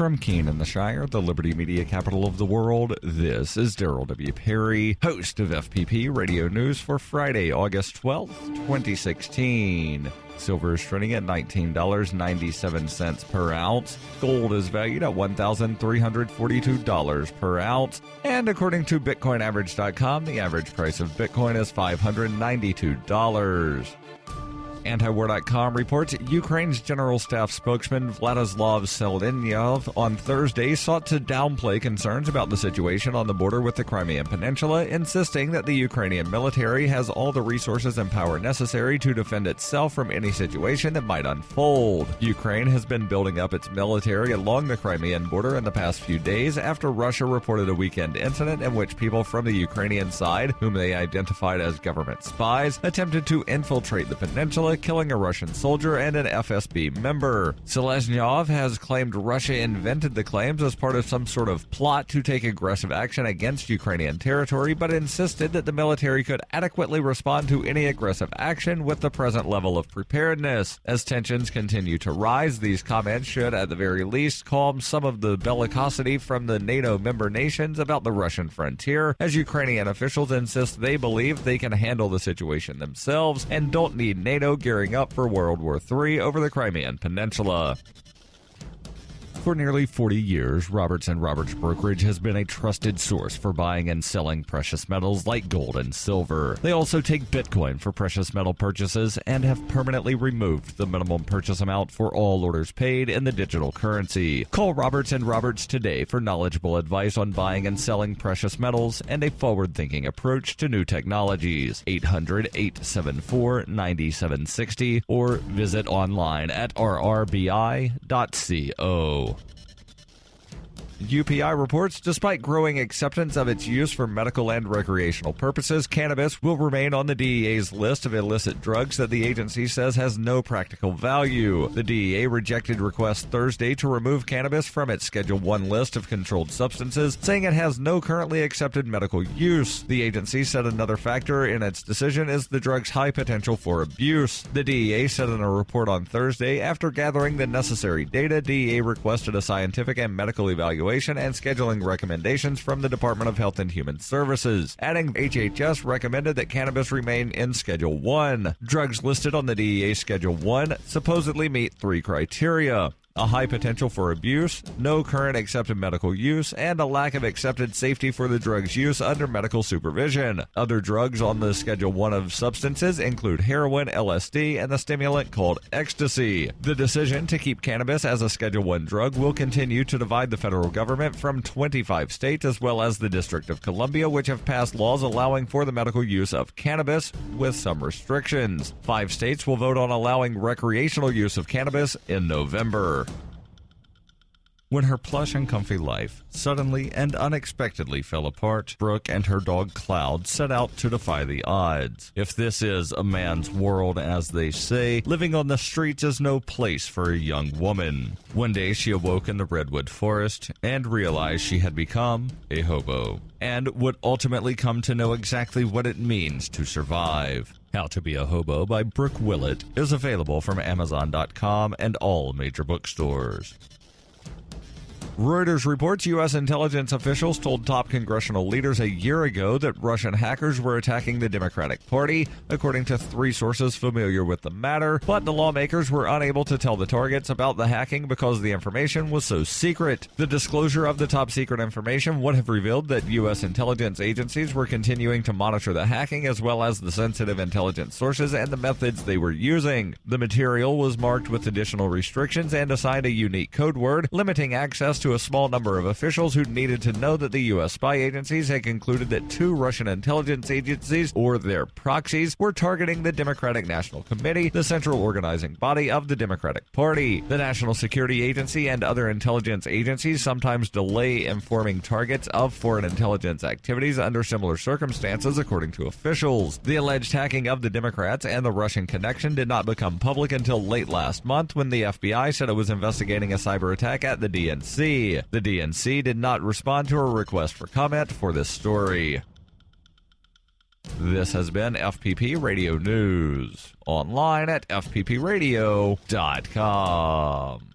From Keene in the Shire, the Liberty Media capital of the world, this is Daryl W. Perry, host of FPP Radio News for Friday, August 12th, 2016. Silver is trading at $19.97 per ounce. Gold is valued at $1,342 per ounce. And according to BitcoinAverage.com, the average price of Bitcoin is $592. Antiwar.com reports Ukraine's General Staff spokesman Vladislav Seldinyov on Thursday sought to downplay concerns about the situation on the border with the Crimean Peninsula, insisting that the Ukrainian military has all the resources and power necessary to defend itself from any situation that might unfold. Ukraine has been building up its military along the Crimean border in the past few days after Russia reported a weekend incident in which people from the Ukrainian side, whom they identified as government spies, attempted to infiltrate the peninsula, killing a Russian soldier and an FSB member. Selesnyov has claimed Russia invented the claims as part of some sort of plot to take aggressive action against Ukrainian territory, but insisted that the military could adequately respond to any aggressive action with the present level of preparedness. As tensions continue to rise, these comments should, at the very least, calm some of the bellicosity from the NATO member nations about the Russian frontier, as Ukrainian officials insist they believe they can handle the situation themselves and don't need NATO gearing up for World War III over the Crimean Peninsula. For nearly 40 years, Roberts & Roberts Brokerage has been a trusted source for buying and selling precious metals like gold and silver. They also take Bitcoin for precious metal purchases and have permanently removed the minimum purchase amount for all orders paid in the digital currency. Call Roberts & Roberts today for knowledgeable advice on buying and selling precious metals and a forward-thinking approach to new technologies. 800-874-9760 or visit online at rrbi.co. UPI reports, despite growing acceptance of its use for medical and recreational purposes, cannabis will remain on the DEA's list of illicit drugs that the agency says has no practical value. The DEA rejected requests Thursday to remove cannabis from its Schedule I list of controlled substances, saying it has no currently accepted medical use. The agency said another factor in its decision is the drug's high potential for abuse. The DEA said in a report on Thursday, after gathering the necessary data, DEA requested a scientific and medical evaluation and scheduling recommendations from the Department of Health and Human Services, adding HHS recommended that cannabis remain in Schedule 1. Drugs listed on the DEA Schedule 1 supposedly meet 3 criteria: a high potential for abuse, no current accepted medical use, and a lack of accepted safety for the drug's use under medical supervision. Other drugs on the Schedule 1 of substances include heroin, LSD, and the stimulant called ecstasy. The decision to keep cannabis as a Schedule 1 drug will continue to divide the federal government from 25 states as well as the District of Columbia, which have passed laws allowing for the medical use of cannabis with some restrictions. 5 states will vote on allowing recreational use of cannabis in November. When her plush and comfy life suddenly and unexpectedly fell apart, Brooke and her dog Cloud set out to defy the odds. If this is a man's world, as they say, living on the streets is no place for a young woman. One day she awoke in the redwood forest and realized she had become a hobo, and would ultimately come to know exactly what it means to survive. How to Be a Hobo by Brooke Willett is available from Amazon.com and all major bookstores. Reuters reports U.S. intelligence officials told top congressional leaders a year ago that Russian hackers were attacking the Democratic Party, according to 3 sources familiar with the matter, but the lawmakers were unable to tell the targets about the hacking because the information was so secret. The disclosure of the top-secret information would have revealed that U.S. intelligence agencies were continuing to monitor the hacking as well as the sensitive intelligence sources and the methods they were using. The material was marked with additional restrictions and assigned a unique code word, limiting access to a small number of officials who needed to know that the U.S. spy agencies had concluded that 2 Russian intelligence agencies, or their proxies, were targeting the Democratic National Committee, the central organizing body of the Democratic Party. The National Security Agency and other intelligence agencies sometimes delay informing targets of foreign intelligence activities under similar circumstances, according to officials. The alleged hacking of the Democrats and the Russian connection did not become public until late last month, when the FBI said it was investigating a cyber attack at the DNC. The DNC did not respond to a request for comment for this story. This has been FPP Radio News, online at fppradio.com.